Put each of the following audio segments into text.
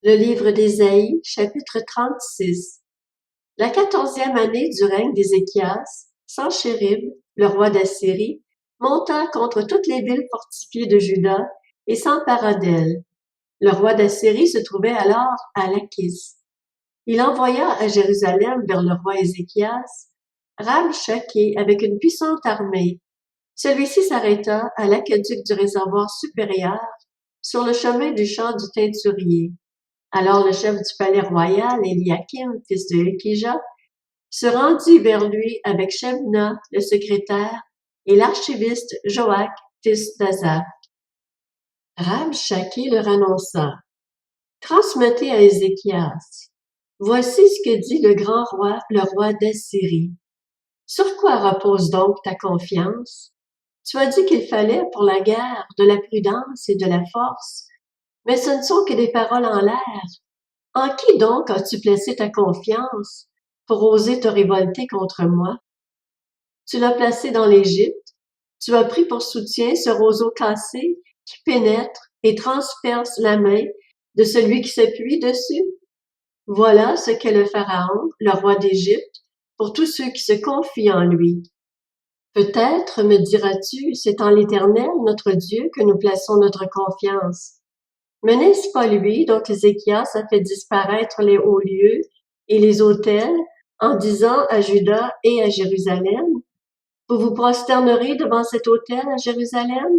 Le livre d'Ésaïe, chapitre 36. La 14e année du règne d'Ézéchias, Sanchérib, le roi d'Assyrie, monta contre toutes les villes fortifiées de Juda et s'empara d'elles. Le roi d'Assyrie se trouvait alors à Lachis. Il envoya à Jérusalem vers le roi Ézéchias Rabshakeh avec une puissante armée. Celui-ci s'arrêta à l'aqueduc du réservoir supérieur, sur le chemin du champ du teinturier. Alors le chef du palais royal, Éliakim, fils de Hilkija, se rendit vers lui avec Shebna, le secrétaire, et l'archiviste Joach, fils d'Asaph. Rabshakeh leur annonça: Transmettez à Ézéchias. Voici ce que dit le grand roi, le roi d'Assyrie. Sur quoi repose donc ta confiance? Tu as dit qu'il fallait pour la guerre de la prudence et de la force, mais ce ne sont que des paroles en l'air. En qui donc as-tu placé ta confiance pour oser te révolter contre moi? Tu l'as placé dans l'Égypte, tu as pris pour soutien ce roseau cassé qui pénètre et transperce la main de celui qui s'appuie dessus. Voilà ce qu'est le Pharaon, le roi d'Égypte, pour tous ceux qui se confient en lui. Peut-être, me diras-tu, c'est en l'Éternel, notre Dieu, que nous plaçons notre confiance. Mais n'est-ce pas lui dont Ézéchias a fait disparaître les hauts lieux et les autels en disant à Juda et à Jérusalem: Vous vous prosternerez devant cet autel à Jérusalem?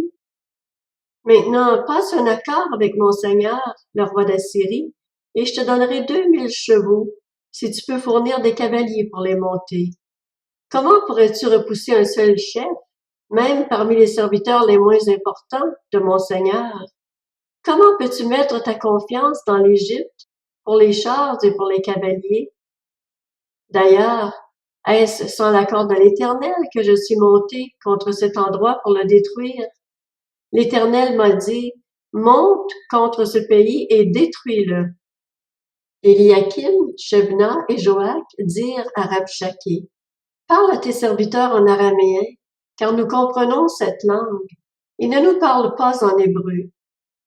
Maintenant, passe un accord avec mon seigneur, le roi d'Assyrie, et je te donnerai 2000 chevaux, si tu peux fournir des cavaliers pour les monter. Comment pourrais-tu repousser un seul chef, même parmi les serviteurs les moins importants de mon seigneur? Comment peux-tu mettre ta confiance dans l'Égypte pour les chars et pour les cavaliers? D'ailleurs, est-ce sans l'accord de l'Éternel que je suis monté contre cet endroit pour le détruire? L'Éternel m'a dit: Monte contre ce pays et détruis-le. Éliakim, Shebna et Joach dirent à Rabshakeh: Parle à tes serviteurs en araméen, car nous comprenons cette langue, et ne nous parle pas en hébreu.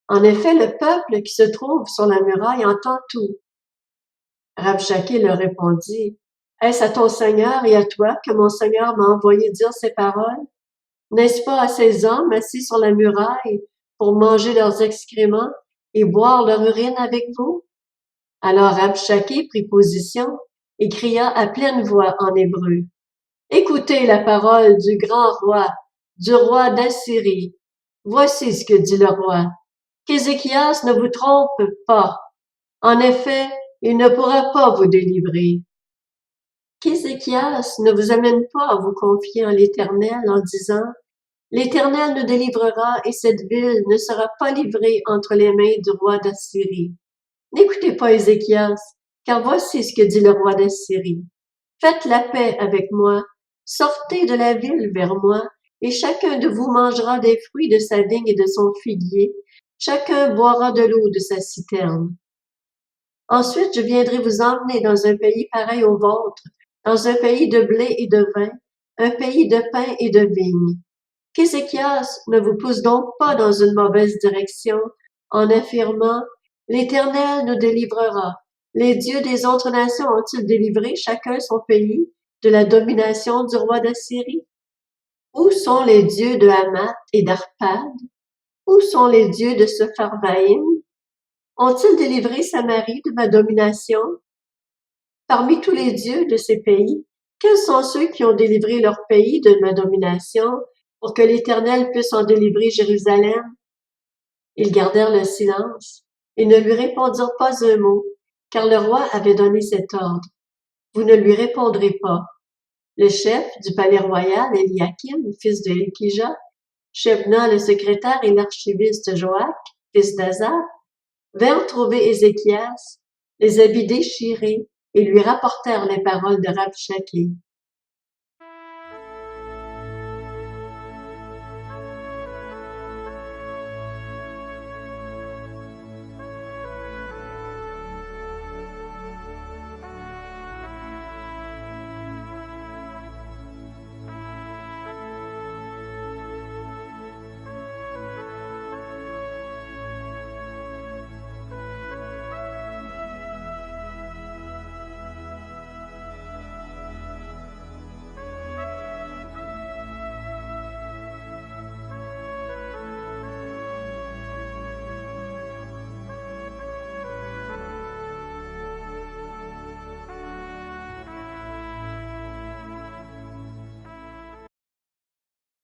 En effet, le peuple qui se trouve sur la muraille entend tout. Rabshakeh leur répondit: Est-ce à ton Seigneur et à toi que mon Seigneur m'a envoyé dire ces paroles? N'est-ce pas à ces hommes assis sur la muraille pour manger leurs excréments et boire leur urine avec vous? Alors Rabshakeh prit position et cria à pleine voix en hébreu: Écoutez la parole du grand roi, du roi d'Assyrie. Voici ce que dit le roi: qu'Ézéchias ne vous trompe pas. En effet, il ne pourra pas vous délivrer. Qu'Ézéchias ne vous amène pas à vous confier en l'Éternel en disant: L'Éternel nous délivrera et cette ville ne sera pas livrée entre les mains du roi d'Assyrie. N'écoutez pas Ézéchias, car voici ce que dit le roi d'Assyrie. Faites la paix avec moi, sortez de la ville vers moi, et chacun de vous mangera des fruits de sa vigne et de son figuier, chacun boira de l'eau de sa citerne. Ensuite, je viendrai vous emmener dans un pays pareil au vôtre, dans un pays de blé et de vin, un pays de pain et de vigne. Qu'Ézéchias ne vous pousse donc pas dans une mauvaise direction en affirmant: L'Éternel nous délivrera. Les dieux des autres nations ont-ils délivré chacun son pays de la domination du roi d'Assyrie? Où sont les dieux de Hamath et d'Arpad? Où sont les dieux de Sepharvaïm? Ont-ils délivré Samarie de ma domination? Parmi tous les dieux de ces pays, quels sont ceux qui ont délivré leur pays de ma domination pour que l'Éternel puisse en délivrer Jérusalem? Ils gardèrent le silence et ne lui répondirent pas un mot, car le roi avait donné cet ordre: Vous ne lui répondrez pas. Le chef du palais royal, Éliakim, fils de Hilkija, Shebna le secrétaire et l'archiviste Joach, fils d'Asaph, vinrent trouver Ézéchias, les habits déchirés, et lui rapportèrent les paroles de Rabshakeh.